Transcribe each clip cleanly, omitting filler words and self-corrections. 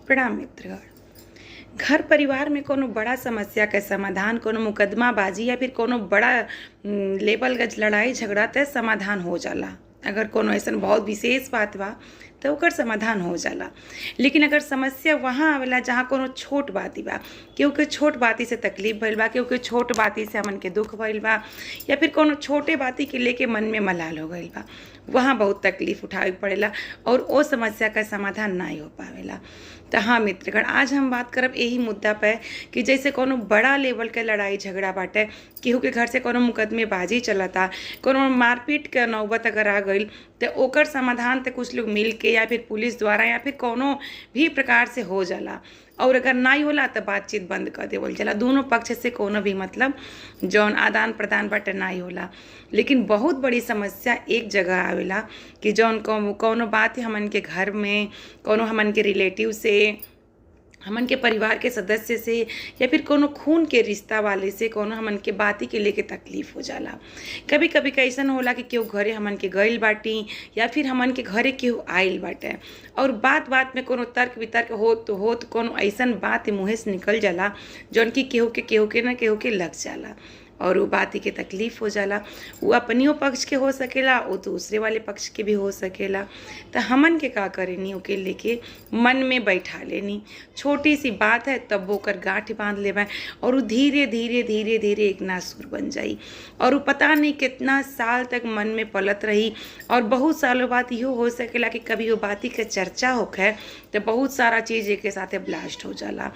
प्रणाम मित्रगण। घर परिवार में कोनो बड़ा समस्या के समाधान, कोनो मुकदमाबाजी या फिर कोनो बड़ा लेवल का लड़ाई झगड़ा ते समाधान हो जाला। अगर कोनो ऐसन बहुत विशेष बात बा तो ओकर समाधान हो जाला। लेकिन अगर समस्या वहाँ आवेला जहाँ कोनो छोट बाती बा, केहू के छोट बाती से तकलीफ भइल बा, केहू के छोट बाती से हमन के दुख भइल बा, या फिर कोनो छोटे बाती के लेके मन में मलाल हो गइल बा, वहाँ बहुत तकलीफ उठावे पड़ेला और वो समस्या का समाधान नहीं हो पावेला। तो हाँ मित्रगण, आज हम बात करब यही मुद्दा पे कि जैसे कोनो बड़ा लेवल के लड़ाई झगड़ा बाटे, केहू के घर से कोनो मुकदमेबाजी चलता, कोनो मारपीट के नौबत अगर आ गई तो ओकर समाधान तो कुछ लोग मिल के या फिर पुलिस द्वारा या फिर कोनो भी प्रकार से हो जाला। और अगर नहीं होला तो बातचीत बंद कर देवल जाला। दोनों पक्ष से कोनो भी मतलब जौन आदान प्रदान बाटे नहीं होला। लेकिन बहुत बड़ी समस्या एक जगह आवेला कि जौन कोनो बात हमन के घर में, कोनो हमन के रिलेटिव से, हमन के परिवार के सदस्य से या फिर कोनो खून के रिश्ता वाले से कोनो हमन के बाती के लेके तकलीफ हो जाला। कभी कभी कैसन होला कि केहू घरे हमन के गइल बाटी या फिर हमन के घरे केहू आइल बाटे और बात बात में कोनो तर्क वितर्क होत कोनो ऐसन बात मुँहे से निकल जाला जौन कि केहू के ना केहू के लग जाला और वो बात के तकलीफ हो जाला। वो अपनियों पक्ष के हो सकेला, वो दूसरे वाले पक्ष के भी हो सकेला। तो हमन के का करेनी, ओके लेके मन में बैठा लेनी। छोटी सी बात है तब वो कर गांठ बांध लेवा और वो धीरे धीरे धीरे धीरे एक नासुर बन जाई और वो पता नहीं कितना साल तक मन में पलत रही। और बहुत सालों बाद यो हो सकेला कि कभी वो बाती के चर्चा होखे तो बहुत सारा चीज़ एक साथे ब्लास्ट हो जाला।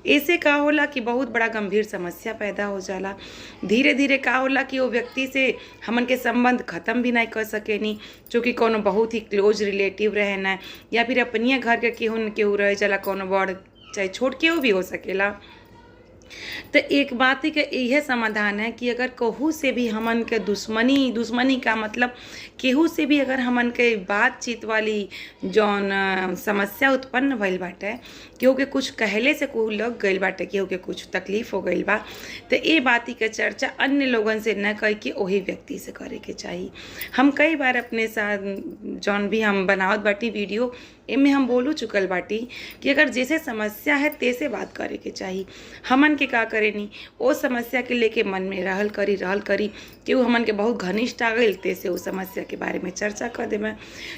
ऐसे का होला कि बहुत बड़ा गंभीर समस्या पैदा हो जाला। धीरे धीरे का होला कि वो व्यक्ति से हमन के संबंध खत्म भी नहीं कर सकेनी, चूँकि कोनो बहुत ही क्लोज रिलेटिव रहे ना या फिर अपनिया घर के केहू रह जाला, कोनो बड़ चाहे छोट केहू भी हो सकेला। तो एक बात ही का यह समाधान है कि अगर कहू से भी हमन के दुश्मनी का मतलब केहू से भी अगर हमन के बातचीत वाली जौन समस्या उत्पन्न भइल बाटे, केहू के कुछ कहले से केहू लग गइल बाटे, केहू के कुछ तकलीफ हो गइल बा, तो ये बाती के चर्चा अन्य लोगन से न कह के वही व्यक्ति से करे के चाहिए। हम कई बार अपने साथ जौन भी हम बनावत बाटी वीडियो इनमें हम बोलू चुकल बाटी कि अगर जैसे समस्या है तैसे बात करे के चाहिए। हमन के का करेनी, वो समस्या के लेके मन में रहल करी कि वो हमन के बहुत घनिष्ठ आ गई तैसे उस समस्या के बारे में चर्चा कर देवे।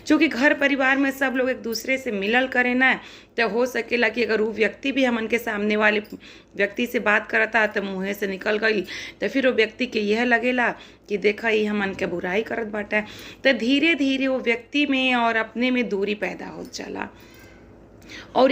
चूँकि घर परिवार में सब लोग एक दूसरे से मिलल करे ना, तो हो सकेला कि अगर वो व्यक्ति भी हमन के सामने वाले व्यक्ति से बात करता तो मुँहे से निकल गई तो फिर वो व्यक्ति के यह लगेला कि देखा ही हमन के बुराई करत बाटे। तो धीरे धीरे वो व्यक्ति में और अपने में दूरी पैदा हो जाला और